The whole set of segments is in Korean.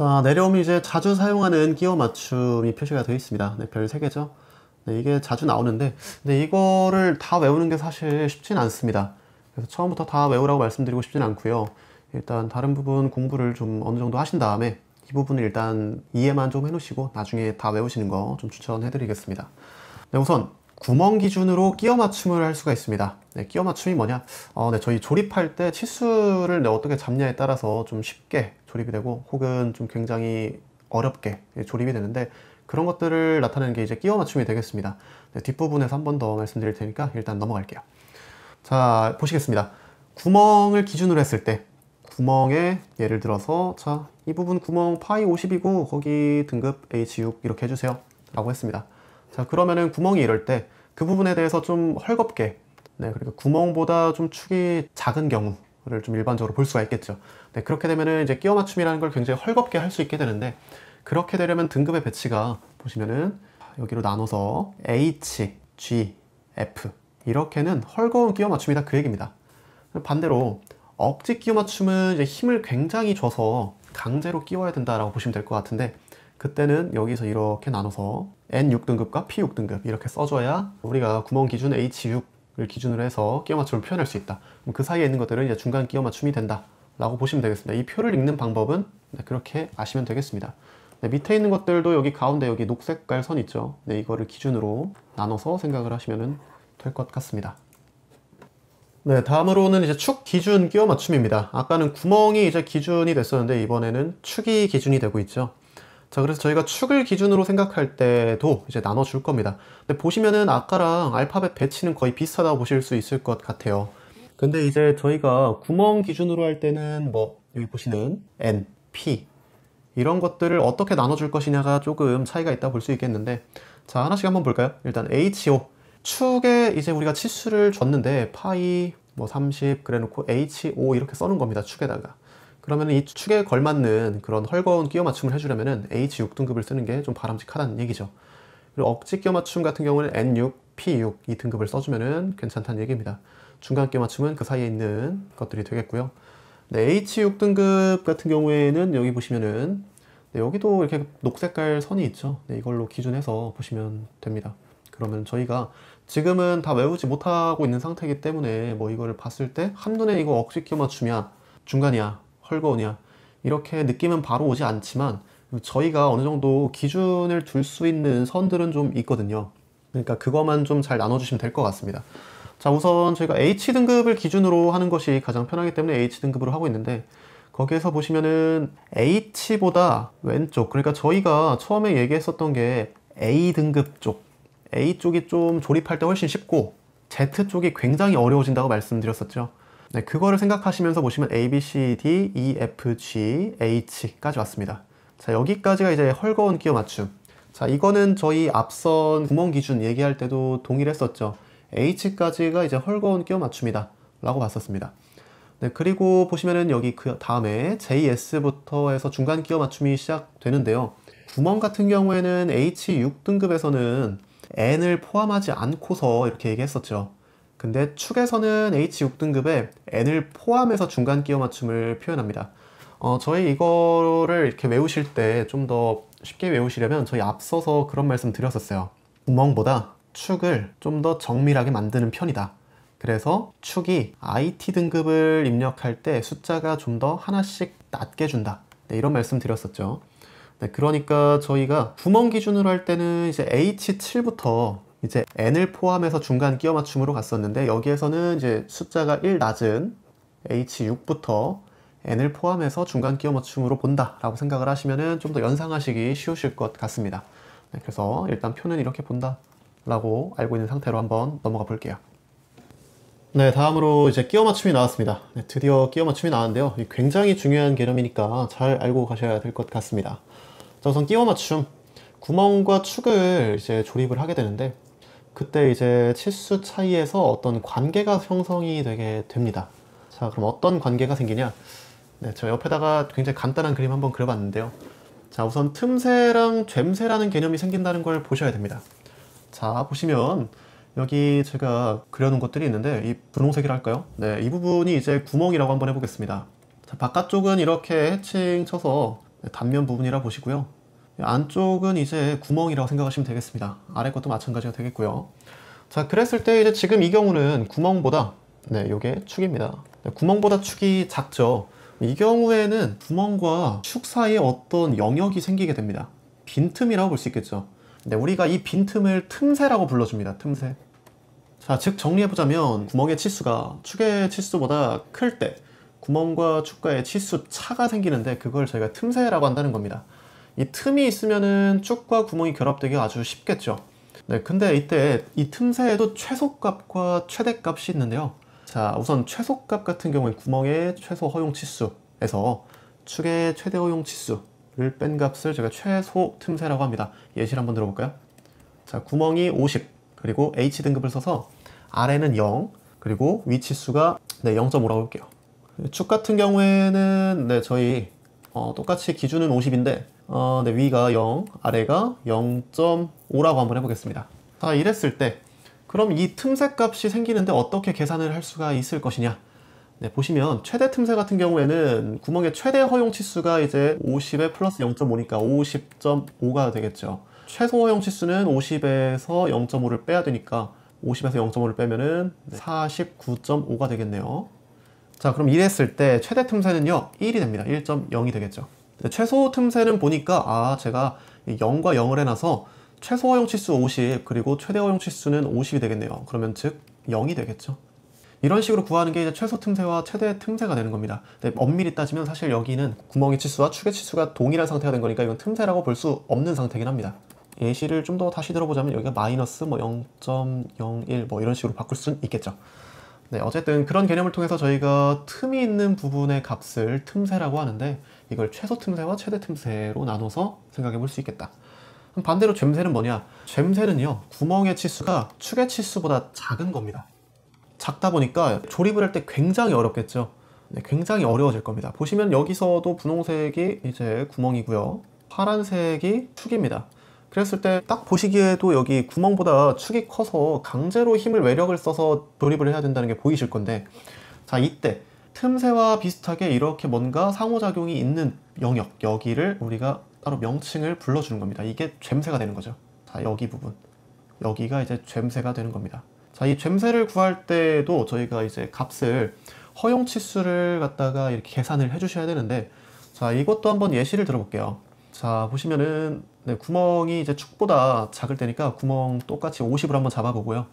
자, 내려오면 이제 자주 사용하는 끼워 맞춤이 표시가 되어 있습니다. 네, 별 3개죠. 네, 이게 자주 나오는데, 근데 이거를 다 외우는 게 사실 쉽진 않습니다. 그래서 처음부터 다 외우라고 말씀드리고 싶진 않고요. 일단 다른 부분 공부를 좀 어느 정도 하신 다음에 이 부분을 일단 이해만 좀 해놓으시고 나중에 다 외우시는 거 좀 추천해 드리겠습니다. 네, 우선 구멍 기준으로 끼워 맞춤을 할 수가 있습니다. 네, 끼워 맞춤이 뭐냐? 네, 저희 조립할 때 치수를 어떻게 잡냐에 따라서 좀 쉽게 조립이 되고 혹은 좀 굉장히 어렵게 조립이 되는데, 그런 것들을 나타내는 게 이제 끼워 맞춤이 되겠습니다. 네, 뒷부분에서 한 번 더 말씀드릴 테니까 일단 넘어갈게요. 자, 보시겠습니다. 구멍을 기준으로 했을 때 구멍에 예를 들어서 자, 이 부분 구멍 파이 50이고 거기 등급 H6 이렇게 해주세요 라고 했습니다. 자, 그러면은 구멍이 이럴 때 그 부분에 대해서 좀 헐겁게, 네, 그러니까 구멍보다 좀 축이 작은 경우를 좀 일반적으로 볼 수가 있겠죠. 네, 그렇게 되면은 이제 끼워 맞춤이라는 걸 굉장히 헐겁게 할 수 있게 되는데, 그렇게 되려면 등급의 배치가 보시면은 여기로 나눠서 H, G, F 이렇게는 헐거운 끼워 맞춤이다 그 얘기입니다. 반대로 억지 끼워 맞춤은 이제 힘을 굉장히 줘서 강제로 끼워야 된다라고 보시면 될 것 같은데, 그때는 여기서 이렇게 나눠서 N6등급과 P6등급 이렇게 써줘야 우리가 구멍 기준 H6을 기준으로 해서 끼워 맞춤을 표현할 수 있다. 그 사이에 있는 것들은 이제 중간 끼워 맞춤이 된다 라고 보시면 되겠습니다. 이 표를 읽는 방법은 그렇게 아시면 되겠습니다. 네, 밑에 있는 것들도 여기 가운데 여기 녹색깔 선 있죠. 네, 이거를 기준으로 나눠서 생각을 하시면 될 것 같습니다. 네, 다음으로는 이제 축 기준 끼워 맞춤입니다. 아까는 구멍이 이제 기준이 됐었는데 이번에는 축이 기준이 되고 있죠. 자, 그래서 저희가 축을 기준으로 생각할 때도 이제 나눠줄 겁니다. 근데 보시면은 아까랑 알파벳 배치는 거의 비슷하다고 보실 수 있을 것 같아요. 근데 이제 저희가 구멍 기준으로 할 때는 뭐 여기 보시는 N, P 이런 것들을 어떻게 나눠줄 것이냐가 조금 차이가 있다 볼 수 있겠는데, 자, 하나씩 한번 볼까요? 일단 HO 축에 이제 우리가 치수를 줬는데 파이 뭐 30 그래 놓고 HO 이렇게 써놓은 겁니다. 축에다가. 그러면 이 축에 걸맞는 그런 헐거운 끼워 맞춤을 해주려면 H6등급을 쓰는 게 좀 바람직하다는 얘기죠. 그리고 억지 끼워 맞춤 같은 경우는 N6, P6 이 등급을 써주면 괜찮다는 얘기입니다. 중간 끼워 맞춤은 그 사이에 있는 것들이 되겠고요. 네, H6등급 같은 경우에는 여기 보시면은 네, 여기도 이렇게 녹색깔 선이 있죠. 네, 이걸로 기준해서 보시면 됩니다. 그러면 저희가 지금은 다 외우지 못하고 있는 상태이기 때문에 뭐 이거를 봤을 때 한눈에 이거 억지 끼워 맞춤이야, 중간이야, 헐거우냐 이렇게 느낌은 바로 오지 않지만 저희가 어느 정도 기준을 둘 수 있는 선들은 좀 있거든요. 그러니까 그것만 좀 잘 나눠주시면 될 것 같습니다. 자, 우선 저희가 H등급을 기준으로 하는 것이 가장 편하기 때문에 H등급으로 하고 있는데, 거기에서 보시면은 H보다 왼쪽, 그러니까 저희가 처음에 얘기했었던 게 A등급 쪽, A 쪽이 좀 조립할 때 훨씬 쉽고 Z 쪽이 굉장히 어려워진다고 말씀드렸었죠. 네, 그거를 생각하시면서 보시면 A, B, C, D, E, F, G, H까지 왔습니다. 자, 여기까지가 이제 헐거운 끼워 맞춤. 자, 이거는 저희 앞선 구멍 기준 얘기할 때도 동일했었죠. H까지가 이제 헐거운 끼워 맞춤이다 라고 봤었습니다. 네, 그리고 보시면은 여기 그 다음에 JS부터 해서 중간 끼워 맞춤이 시작되는데요. 구멍 같은 경우에는 H6등급에서는 N을 포함하지 않고서 이렇게 얘기했었죠. 근데 축에서는 H6등급에 N을 포함해서 중간 끼워 맞춤을 표현합니다. 저희 이거를 이렇게 외우실 때 좀 더 쉽게 외우시려면 저희 앞서서 그런 말씀 드렸었어요. 구멍보다 축을 좀 더 정밀하게 만드는 편이다. 그래서 축이 IT 등급을 입력할 때 숫자가 좀 더 하나씩 낮게 준다. 네, 이런 말씀 드렸었죠. 네, 그러니까 저희가 구멍 기준으로 할 때는 이제 H7부터 이제 N을 포함해서 중간 끼워 맞춤으로 갔었는데, 여기에서는 이제 숫자가 1 낮은 H6부터 N을 포함해서 중간 끼워 맞춤으로 본다 라고 생각을 하시면은 좀 더 연상하시기 쉬우실 것 같습니다. 네, 그래서 일단 표는 이렇게 본다 라고 알고 있는 상태로 한번 넘어가 볼게요. 네, 다음으로 이제 끼워 맞춤이 나왔습니다. 네, 드디어 끼워 맞춤이 나왔는데요. 굉장히 중요한 개념이니까 잘 알고 가셔야 될 것 같습니다. 자, 우선 끼워 맞춤, 구멍과 축을 이제 조립을 하게 되는데, 그때 이제 치수 차이에서 어떤 관계가 형성이 되게 됩니다. 자, 그럼 어떤 관계가 생기냐? 네, 저 옆에다가 굉장히 간단한 그림 한번 그려봤는데요. 자, 우선 틈새랑 잴새라는 개념이 생긴다는 걸 보셔야 됩니다. 자, 보시면 여기 제가 그려놓은 것들이 있는데, 이 분홍색이라 할까요? 네, 이 부분이 이제 구멍이라고 한번 해보겠습니다. 자, 바깥쪽은 이렇게 해칭 쳐서 단면 부분이라 보시고요. 안쪽은 이제 구멍이라고 생각하시면 되겠습니다. 아래 것도 마찬가지가 되겠고요. 자, 그랬을 때 이제 지금 이 경우는 구멍보다 요게 축입니다. 구멍보다 축이 작죠. 이 경우에는 구멍과 축 사이에 어떤 영역이 생기게 됩니다. 빈틈이라고 볼 수 있겠죠. 우리가 이 빈틈을 틈새라고 불러줍니다. 틈새. 자, 즉 정리해보자면 구멍의 치수가 축의 치수보다 클 때 구멍과 축과의 치수 차가 생기는데 그걸 저희가 틈새라고 한다는 겁니다. 이 틈이 있으면은 축과 구멍이 결합되기 아주 쉽겠죠. 근데 이때 이 틈새에도 최소값과 최대값이 있는데요. 자, 우선 최소값 같은 경우는 구멍의 최소 허용 치수에서 축의 최대 허용 치수를 뺀 값을 제가 최소 틈새라고 합니다. 예시를 한번 들어볼까요? 자, 구멍이 50, 그리고 H 등급을 써서 아래는 0, 그리고 위 치수가 0.5라고 할게요. 축 같은 경우에는 저희 똑같이 기준은 50인데 위가 0, 아래가 0.5라고 한번 해보겠습니다. 자, 이랬을 때 그럼 이 틈새 값이 생기는데 어떻게 계산을 할 수가 있을 것이냐? 보시면 최대 틈새 같은 경우에는 구멍의 최대 허용 치수가 이제 50에 플러스 0.5니까 50.5가 되겠죠. 최소 허용 치수는 50에서 0.5를 빼야 되니까 50에서 0.5를 빼면은 49.5가 되겠네요. 자, 그럼 이랬을 때 최대 틈새는요 1이 됩니다. 1.0이 되겠죠. 최소 틈새는 보니까 제가 0과 0을 해놔서 최소 허용 치수 50 그리고 최대 허용 치수는 50이 되겠네요. 그러면 즉 0이 되겠죠. 이런 식으로 구하는 게 이제 최소 틈새와 최대 틈새가 되는 겁니다. 엄밀히 따지면 사실 여기는 구멍의 치수와 축의 치수가 동일한 상태가 된 거니까 이건 틈새라고 볼 수 없는 상태긴 합니다. 예시를 좀 더 다시 들어보자면 여기가 마이너스 0.01 이런 식으로 바꿀 수는 있겠죠. 어쨌든 그런 개념을 통해서 저희가 틈이 있는 부분의 값을 틈새라고 하는데 이걸 최소 틈새와 최대 틈새로 나눠서 생각해 볼 수 있겠다. 반대로 젬새는 뭐냐? 젬새는요 구멍의 치수가 축의 치수보다 작은 겁니다. 작다 보니까 조립을 할 때 굉장히 어렵겠죠. 굉장히 어려워질 겁니다. 보시면 여기서도 분홍색이 이제 구멍이고요. 파란색이 축입니다. 그랬을 때 딱 보시기에도 여기 구멍보다 축이 커서 강제로 힘을 외력을 써서 조립을 해야 된다는 게 보이실 건데, 자, 이때 틈새와 비슷하게 이렇게 뭔가 상호작용이 있는 영역, 여기를 우리가 따로 명칭을 불러주는 겁니다. 이게 젬새가 되는 거죠. 자, 여기 부분, 여기가 이제 젬새가 되는 겁니다. 자, 이 젬새를 구할 때도 저희가 이제 값을 허용 치수를 갖다가 이렇게 계산을 해 주셔야 되는데, 자, 이것도 한번 예시를 들어볼게요. 자, 보시면은 구멍이 이제 축보다 작을 때니까 구멍 똑같이 50으로 한번 잡아보고요.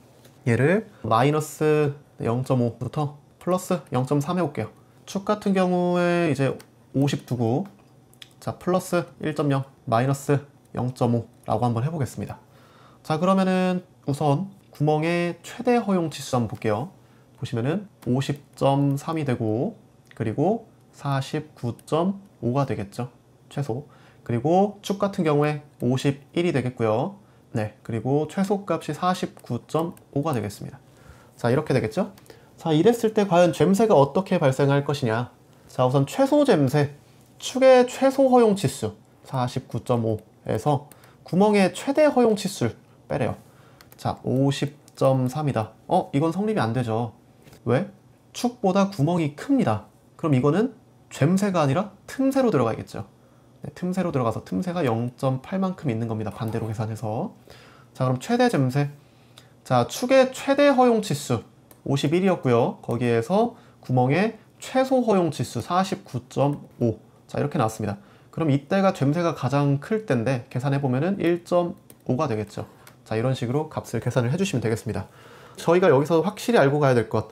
얘를 마이너스 0.5부터 플러스 0.3 해볼게요. 축 같은 경우에 이제 50 두고, 자, 플러스 1.0 마이너스 0.5라고 한번 해보겠습니다. 자, 그러면은 우선 구멍의 최대 허용 치수 한번 볼게요. 보시면은 50.3이 되고, 그리고 49.5가 되겠죠, 최소. 그리고 축 같은 경우에 51이 되겠고요. 그리고 최소 값이 49.5가 되겠습니다. 자, 이렇게 되겠죠? 자, 이랬을 때 과연 젬새가 어떻게 발생할 것이냐? 자, 우선 최소 젬새, 축의 최소 허용 치수 49.5에서 구멍의 최대 허용 치수를 빼래요. 자, 50.3이다. 이건 성립이 안 되죠. 왜? 축보다 구멍이 큽니다. 그럼 이거는 젬새가 아니라 틈새로 들어가야겠죠. 틈새로 들어가서 틈새가 0.8만큼 있는 겁니다. 반대로 계산해서. 자, 그럼 최대 젬새. 자, 축의 최대 허용 치수 51이었고요. 거기에서 구멍의 최소 허용 치수 49.5. 자, 이렇게 나왔습니다. 그럼 이때가 젬새가 가장 클 때인데 계산해보면은 1.5가 되겠죠. 자, 이런 식으로 값을 계산을 해주시면 되겠습니다. 저희가 여기서 확실히 알고 가야 될 것,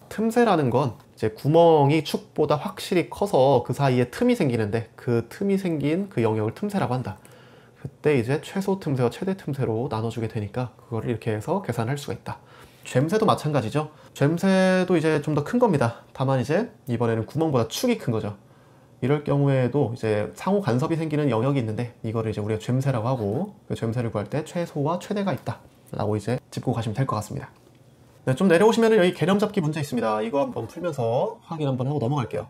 틈새라는 건 이제 구멍이 축보다 확실히 커서 그 사이에 틈이 생기는데 그 틈이 생긴 그 영역을 틈새라고 한다. 그때 이제 최소 틈새와 최대 틈새로 나눠주게 되니까 그거를 이렇게 해서 계산할 수가 있다. 젬새도 마찬가지죠. 젬새도 이제 좀 더 큰 겁니다. 다만 이제 이번에는 구멍보다 축이 큰 거죠. 이럴 경우에도 이제 상호 간섭이 생기는 영역이 있는데 이거를 이제 우리가 젬새라고 하고, 그 젬새를 구할 때 최소와 최대가 있다 라고 이제 짚고 가시면 될 것 같습니다. 좀 내려오시면 여기 개념 잡기 문제 있습니다. 이거 한번 풀면서 확인 한번 하고 넘어갈게요.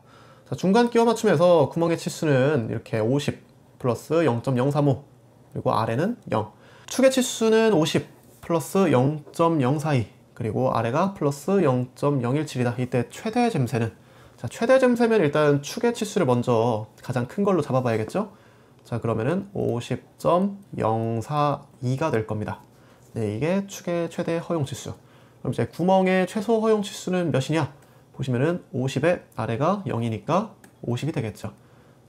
자, 중간 끼워 맞춤에서 구멍의 치수는 이렇게 50 플러스 0.035, 그리고 아래는 0. 축의 치수는 50 플러스 0.042, 그리고 아래가 플러스 0.017이다. 이때 최대 젬새는, 자, 최대 잼새면 일단 축의 치수를 먼저 가장 큰 걸로 잡아봐야겠죠? 자, 그러면은 50.042가 될 겁니다. 네, 이게 축의 최대 허용 치수. 그럼 이제 구멍의 최소 허용 치수는 몇이냐? 보시면은 50의 아래가 0이니까 50이 되겠죠.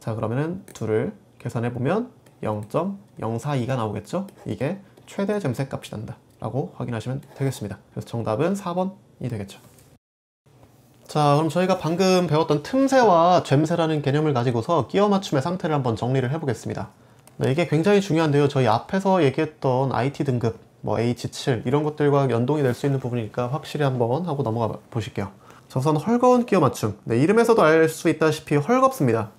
자, 그러면은 둘을 계산해 보면 0.042가 나오겠죠? 이게 최대 잼새 값이 난다 라고 확인하시면 되겠습니다. 그래서 정답은 4번이 되겠죠. 자, 그럼 저희가 방금 배웠던 틈새와 젬새라는 개념을 가지고서 끼워 맞춤의 상태를 한번 정리를 해보겠습니다. 네, 이게 굉장히 중요한데요. 저희 앞에서 얘기했던 IT 등급, 뭐 H7 이런 것들과 연동이 될 수 있는 부분이니까 확실히 한번 하고 넘어가 보실게요. 자, 우선 헐거운 끼워 맞춤. 네, 이름에서도 알 수 있다시피 헐겁습니다.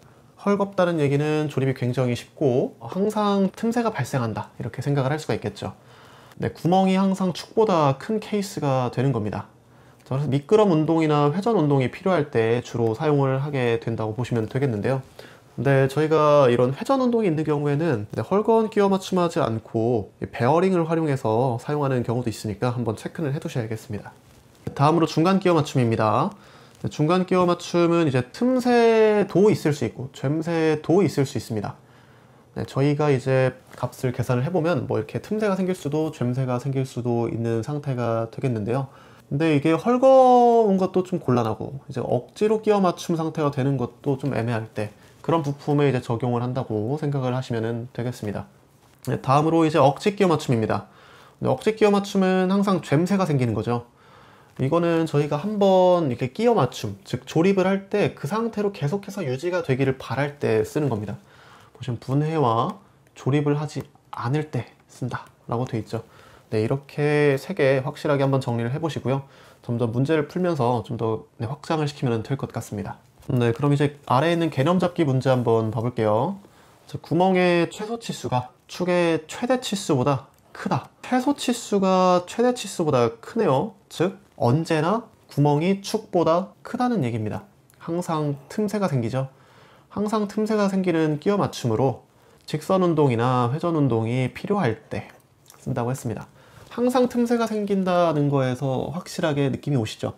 헐겁다는 얘기는 조립이 굉장히 쉽고 항상 틈새가 발생한다 이렇게 생각을 할 수가 있겠죠. 네, 구멍이 항상 축보다 큰 케이스가 되는 겁니다. 자, 그래서 미끄럼 운동이나 회전 운동이 필요할 때 주로 사용을 하게 된다고 보시면 되겠는데요. 근데 저희가 이런 회전 운동이 있는 경우에는 헐거운 끼워 맞춤하지 않고 베어링을 활용해서 사용하는 경우도 있으니까 한번 체크를 해 두셔야겠습니다. 다음으로 중간 끼워 맞춤입니다. 중간 끼워 맞춤은 이제 틈새도 있을 수 있고 젬새도 있을 수 있습니다. 네, 저희가 이제 값을 계산을 해보면 뭐 이렇게 틈새가 생길 수도 젬새가 생길 수도 있는 상태가 되겠는데요. 근데 이게 헐거운 것도 좀 곤란하고 이제 억지로 끼워 맞춤 상태가 되는 것도 좀 애매할 때 그런 부품에 이제 적용을 한다고 생각을 하시면 되겠습니다. 네, 다음으로 이제 억지 끼워 맞춤입니다. 네, 억지 끼워 맞춤은 항상 젬새가 생기는 거죠. 이거는 저희가 한번 이렇게 끼워 맞춤, 즉 조립을 할 때 그 상태로 계속해서 유지가 되기를 바랄 때 쓰는 겁니다. 보시면 분해와 조립을 하지 않을 때 쓴다 라고 되어 있죠. 네, 이렇게 세 개 확실하게 한번 정리를 해 보시고요. 점점 문제를 풀면서 좀 더 확장을 시키면 될 것 같습니다. 네, 그럼 이제 아래에 있는 개념 잡기 문제 한번 봐볼게요. 자, 구멍의 최소 치수가 축의 최대 치수보다 크다. 최소 치수가 최대 치수보다 크네요. 즉 언제나 구멍이 축보다 크다는 얘기입니다. 항상 틈새가 생기죠. 항상 틈새가 생기는 끼워 맞춤으로 직선 운동이나 회전 운동이 필요할 때 쓴다고 했습니다. 항상 틈새가 생긴다는 거에서 확실하게 느낌이 오시죠?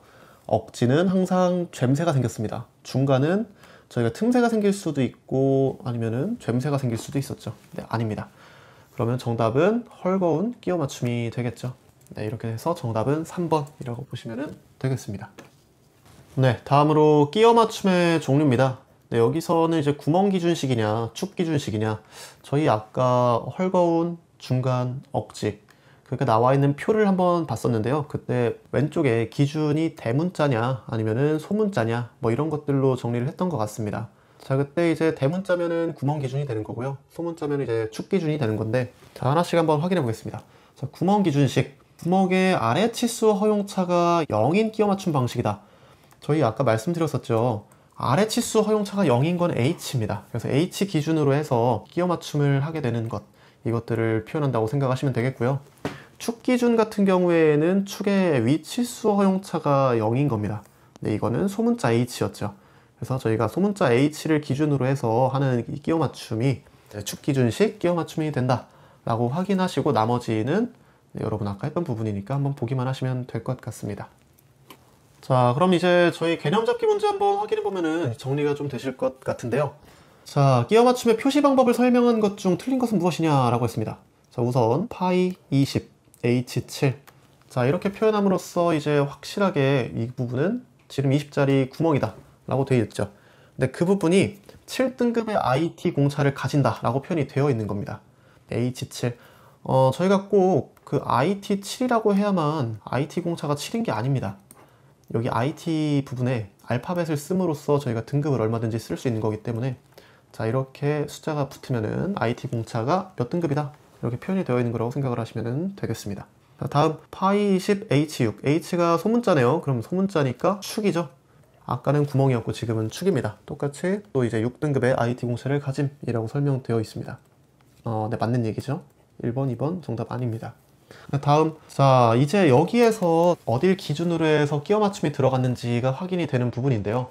억지는 항상 젬새가 생겼습니다. 중간은 저희가 틈새가 생길 수도 있고 아니면은 젬새가 생길 수도 있었죠. 네, 아닙니다. 그러면 정답은 헐거운 끼워 맞춤이 되겠죠. 네, 이렇게 해서 정답은 3번이라고 보시면 되겠습니다. 네, 다음으로 끼워 맞춤의 종류입니다. 네, 여기서는 이제 구멍 기준식이냐 축 기준식이냐, 저희 아까 헐거운, 중간, 억지 그렇게 나와 있는 표를 한번 봤었는데요. 그때 왼쪽에 기준이 대문자냐 아니면은 소문자냐 뭐 이런 것들로 정리를 했던 것 같습니다. 자, 그때 이제 대문자면은 구멍 기준이 되는 거고요. 소문자면 이제 축 기준이 되는 건데, 자, 하나씩 한번 확인해 보겠습니다. 자, 구멍 기준식. 구멍의 아래 치수 허용차가 0인 끼워 맞춤 방식이다. 저희 아까 말씀드렸었죠. 아래 치수 허용차가 0인 건 H입니다. 그래서 H 기준으로 해서 끼워 맞춤을 하게 되는 것, 이것들을 표현한다고 생각하시면 되겠고요. 축 기준 같은 경우에는 축의 위 치수 허용차가 0인 겁니다. 네, 이거는 소문자 H였죠. 그래서 저희가 소문자 H를 기준으로 해서 하는 이 끼워 맞춤이 축 기준식 끼워 맞춤이 된다 라고 확인하시고, 나머지는 여러분 아까 했던 부분이니까 한번 보기만 하시면 될 것 같습니다. 자, 그럼 이제 저희 개념 잡기 문제 한번 확인해 보면은 정리가 좀 되실 것 같은데요. 자, 끼워 맞춤의 표시 방법을 설명한 것 중 틀린 것은 무엇이냐라고 했습니다. 자, 우선 파이 20 H7. 자, 이렇게 표현함으로써 이제 확실하게 이 부분은 지름 20짜리 구멍이다 라고 되어 있죠. 근데 그 부분이 7등급의 IT 공차를 가진다 라고 표현이 되어 있는 겁니다. H7. 저희가 꼭 그 IT7이라고 해야만 IT 공차가 7인 게 아닙니다. 여기 IT 부분에 알파벳을 씀으로써 저희가 등급을 얼마든지 쓸 수 있는 거기 때문에, 자, 이렇게 숫자가 붙으면은 IT 공차가 몇 등급이다 이렇게 표현이 되어 있는 거라고 생각을 하시면 되겠습니다. 자, 다음 파이 20 H6. H가 소문자네요. 그럼 소문자니까 축이죠. 아까는 구멍이었고 지금은 축입니다. 똑같이 또 이제 6등급의 IT 공차를 가짐이라고 설명되어 있습니다. 네, 맞는 얘기죠. 1번, 2번 정답 아닙니다. 다음, 자, 이제 여기에서 어딜 기준으로 해서 끼워 맞춤이 들어갔는지가 확인이 되는 부분인데요.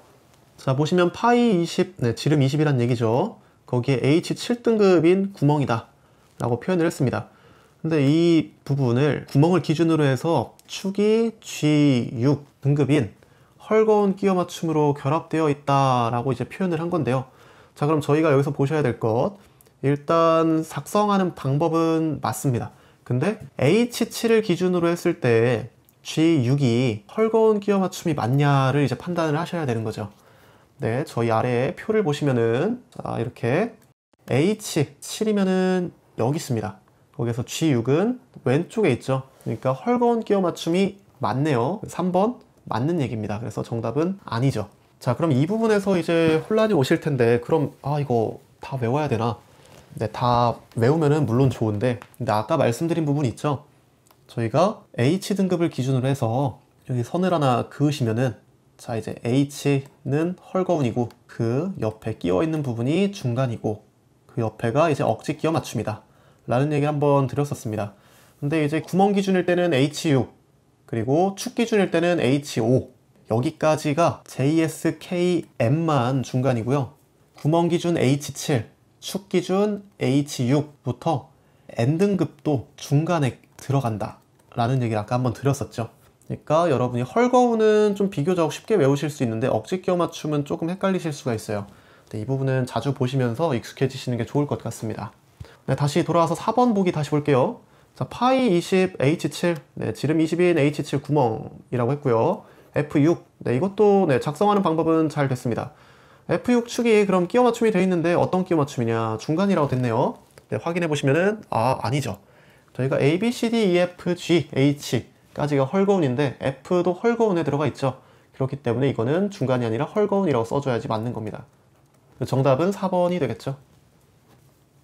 자, 보시면 파이 20, 네, 지름 20이란 얘기죠. 거기에 H 7등급인 구멍이다 라고 표현을 했습니다. 근데 이 부분을 구멍을 기준으로 해서 축이 G6 등급인 헐거운 끼워 맞춤으로 결합되어 있다라고 이제 표현을 한 건데요. 자, 그럼 저희가 여기서 보셔야 될 것, 일단 작성하는 방법은 맞습니다. 근데 H7을 기준으로 했을 때 G6이 헐거운 끼워 맞춤이 맞냐를 이제 판단을 하셔야 되는 거죠. 네, 저희 아래에 표를 보시면은, 자, 이렇게 H7이면은 여기 있습니다. 거기서 G6은 왼쪽에 있죠. 그러니까 헐거운 끼워 맞춤이 맞네요. 3번 맞는 얘기입니다. 그래서 정답은 아니죠. 자, 그럼 이 부분에서 이제 혼란이 오실 텐데, 그럼 이거 다 외워야 되나? 네, 다 외우면은 물론 좋은데, 근데 아까 말씀드린 부분 있죠? 저희가 H등급을 기준으로 해서 여기 선을 하나 그으시면은, 자, 이제 H는 헐거운이고 그 옆에 끼워 있는 부분이 중간이고 그 옆에가 이제 억지 끼워 맞춤이다 라는 얘기를 한번 드렸었습니다. 근데 이제 구멍 기준일 때는 H6 그리고 축 기준일 때는 H5, 여기까지가 JSKM만 중간이고요. 구멍 기준 H7, 축 기준 H6부터 N등급도 중간에 들어간다 라는 얘기를 아까 한번 드렸었죠. 그러니까 여러분이 헐거운은 좀 비교적 쉽게 외우실 수 있는데 억지 끼워 맞춤은 조금 헷갈리실 수가 있어요. 네, 이 부분은 자주 보시면서 익숙해지시는 게 좋을 것 같습니다. 네, 다시 돌아와서 4번 보기 다시 볼게요. 자, 파이 20 H7, 네, 지름 20인 H7 구멍이라고 했고요. F6, 네, 이것도 네, 작성하는 방법은 잘 됐습니다. F6 축이 그럼 끼워 맞춤이 되어 있는데 어떤 끼워 맞춤이냐? 중간이라고 됐네요. 네, 확인해 보시면은 아니죠. 저희가 A, B, C, D, E, F, G, H까지가 헐거운인데 F도 헐거운에 들어가 있죠. 그렇기 때문에 이거는 중간이 아니라 헐거운이라고 써줘야지 맞는 겁니다. 정답은 4번이 되겠죠.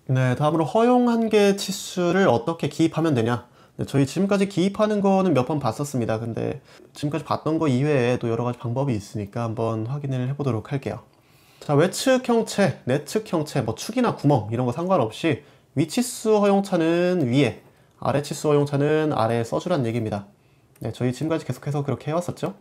네, 다음으로 허용 한계 치수를 어떻게 기입하면 되냐? 네, 저희 지금까지 기입하는 거는 몇 번 봤었습니다. 근데 지금까지 봤던 거 이외에 또 여러 가지 방법이 있으니까 한번 확인을 해보도록 할게요. 자, 외측 형체, 내측 형체, 뭐 축이나 구멍 이런 거 상관없이 위치수 허용차는 위에, 아래 치수 허용차는 아래에 써주란 얘기입니다. 네, 저희 지금까지 계속해서 그렇게 해왔었죠.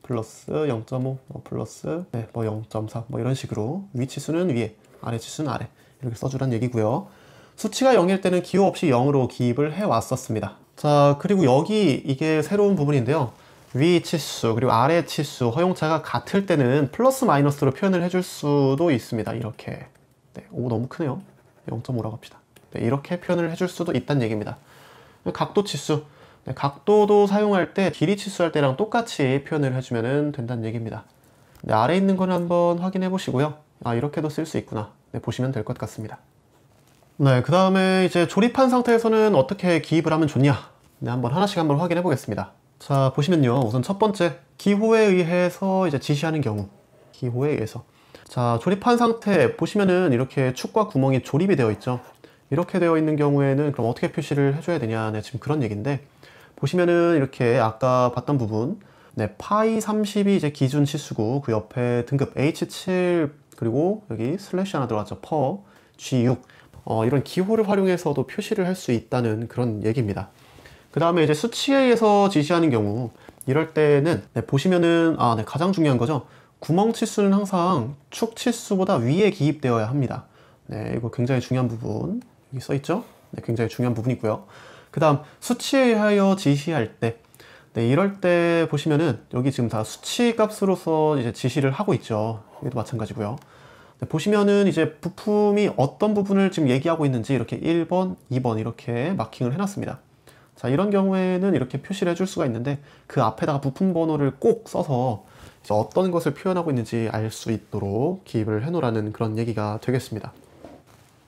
플러스 0.5, 플러스 0.4 이런 식으로 위치수는 위에, 아래 치수는 아래 이렇게 써주란 얘기고요. 수치가 0일 때는 기호 없이 0으로 기입을 해왔었습니다. 자, 그리고 여기 이게 새로운 부분인데요. 위 치수 그리고 아래 치수 허용차가 같을 때는 플러스 마이너스로 표현을 해줄 수도 있습니다. 이렇게. 네, 오, 너무 크네요. 0.5라고 합시다. 네, 이렇게 표현을 해줄 수도 있다는 얘기입니다. 각도 치수, 네, 각도도 사용할 때 길이 치수할 때랑 똑같이 표현을 해주면 된다는 얘기입니다. 네, 아래 있는 거는 한번 확인해 보시고요. 이렇게도 쓸 수 있구나. 네, 보시면 될 것 같습니다. 네, 그 다음에 이제 조립한 상태에서는 어떻게 기입을 하면 좋냐? 네, 하나씩 한번 확인해 보겠습니다. 자, 보시면요. 우선 첫 번째, 기호에 의해서 이제 지시하는 경우. 기호에 의해서. 자, 조립한 상태 보시면은 이렇게 축과 구멍이 조립이 되어 있죠. 이렇게 되어 있는 경우에는 그럼 어떻게 표시를 해줘야 되냐? 네, 지금 그런 얘기인데, 보시면은 이렇게 아까 봤던 부분, 네, 파이 30이 이제 기준 치수고, 그 옆에 등급 H7, 그리고 여기 슬래시 하나 들어갔죠. 퍼, G6. 이런 기호를 활용해서도 표시를 할 수 있다는 그런 얘기입니다. 그 다음에 이제 수치에 의해서 지시하는 경우, 이럴 때는 네, 보시면은 네, 가장 중요한 거죠. 구멍 치수는 항상 축 치수보다 위에 기입되어야 합니다. 네, 이거 굉장히 중요한 부분 여기 써 있죠. 네, 굉장히 중요한 부분이고요. 그 다음 수치에 의하여 지시할 때, 네, 이럴 때 보시면은 여기 지금 다 수치 값으로서 이제 지시를 하고 있죠. 여기도 마찬가지고요. 네, 보시면은 이제 부품이 어떤 부분을 지금 얘기하고 있는지 이렇게 1번, 2번 이렇게 마킹을 해놨습니다. 자, 이런 경우에는 이렇게 표시를 해줄 수가 있는데 그 앞에다가 부품 번호를 꼭 써서 이제 어떤 것을 표현하고 있는지 알 수 있도록 기입을 해놓으라는 그런 얘기가 되겠습니다.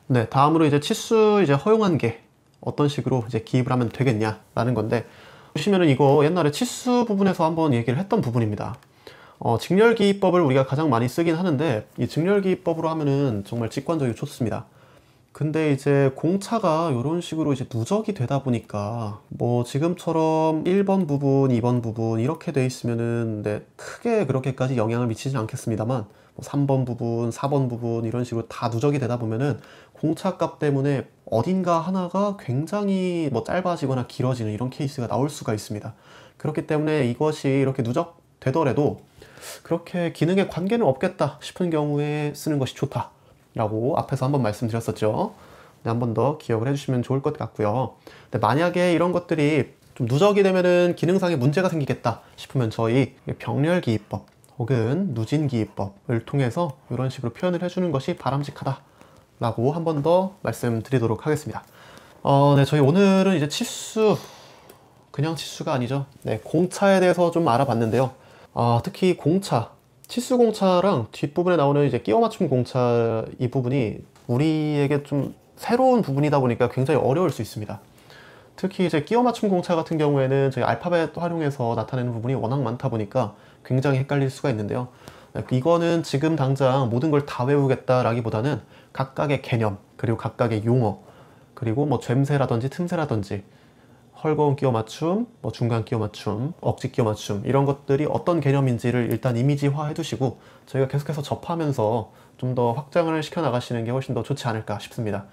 네, 다음으로 이제 치수 이제 허용한 게 어떤 식으로 이제 기입을 하면 되겠냐라는 건데, 보시면은 이거 옛날에 치수 부분에서 한번 얘기를 했던 부분입니다. 직렬기입법을 우리가 가장 많이 쓰긴 하는데 이 직렬기입법으로 하면은 정말 직관적이고 좋습니다. 근데 이제 공차가 이런 식으로 이제 누적이 되다 보니까 뭐 지금처럼 1번 부분, 2번 부분 이렇게 돼 있으면은 크게 그렇게까지 영향을 미치진 않겠습니다만 뭐 3번 부분, 4번 부분 이런 식으로 다 누적이 되다 보면은 공차값 때문에 어딘가 하나가 굉장히 뭐 짧아지거나 길어지는 이런 케이스가 나올 수가 있습니다. 그렇기 때문에 이것이 이렇게 누적되더라도 그렇게 기능에 관계는 없겠다 싶은 경우에 쓰는 것이 좋다 라고 앞에서 한번 말씀드렸었죠. 네, 한 번 더 기억을 해주시면 좋을 것 같고요. 근데 만약에 이런 것들이 좀 누적이 되면은 기능상의 문제가 생기겠다 싶으면 저희 병렬기입법, 혹은 누진기입법을 통해서 이런 식으로 표현을 해주는 것이 바람직하다 라고 한 번 더 말씀드리도록 하겠습니다. 네, 저희 오늘은 이제 치수, 그냥 치수가 아니죠. 네, 공차에 대해서 좀 알아봤는데요. 특히 공차, 치수 공차랑 뒷부분에 나오는 이제 끼워 맞춤 공차 이 부분이 우리에게 좀 새로운 부분이다 보니까 굉장히 어려울 수 있습니다. 특히 이제 끼워 맞춤 공차 같은 경우에는 저희 알파벳 활용해서 나타내는 부분이 워낙 많다 보니까 굉장히 헷갈릴 수가 있는데요. 이거는 지금 당장 모든 걸 다 외우겠다라기보다는 각각의 개념, 그리고 각각의 용어, 그리고 뭐 젬세라든지 틈새라든지 헐거운 끼워 맞춤, 뭐 중간 끼워 맞춤, 억지 끼워 맞춤 이런 것들이 어떤 개념인지를 일단 이미지화 해두시고 저희가 계속해서 접하면서 좀 더 확장을 시켜 나가시는 게 훨씬 더 좋지 않을까 싶습니다.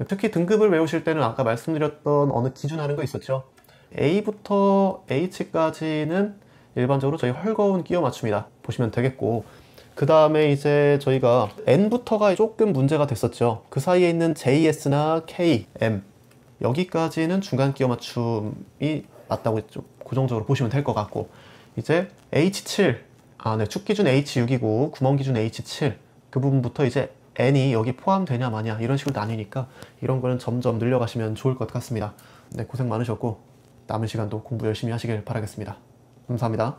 특히 등급을 외우실 때는 아까 말씀드렸던 어느 기준 하는 거 있었죠? A부터 H까지는 일반적으로 저희 헐거운 끼워 맞춤이다 보시면 되겠고, 그 다음에 이제 저희가 N부터가 조금 문제가 됐었죠. 그 사이에 있는 JS나 K, M 여기까지는 중간 끼워 맞춤이 맞다고 좀 고정적으로 보시면 될 것 같고, 이제 H7, 네, 축 기준 H6이고 구멍 기준 H7 그 부분부터 이제 N이 여기 포함되냐 마냐 이런 식으로 나뉘니까 이런 거는 점점 늘려가시면 좋을 것 같습니다. 네, 고생 많으셨고 남은 시간도 공부 열심히 하시길 바라겠습니다. 감사합니다.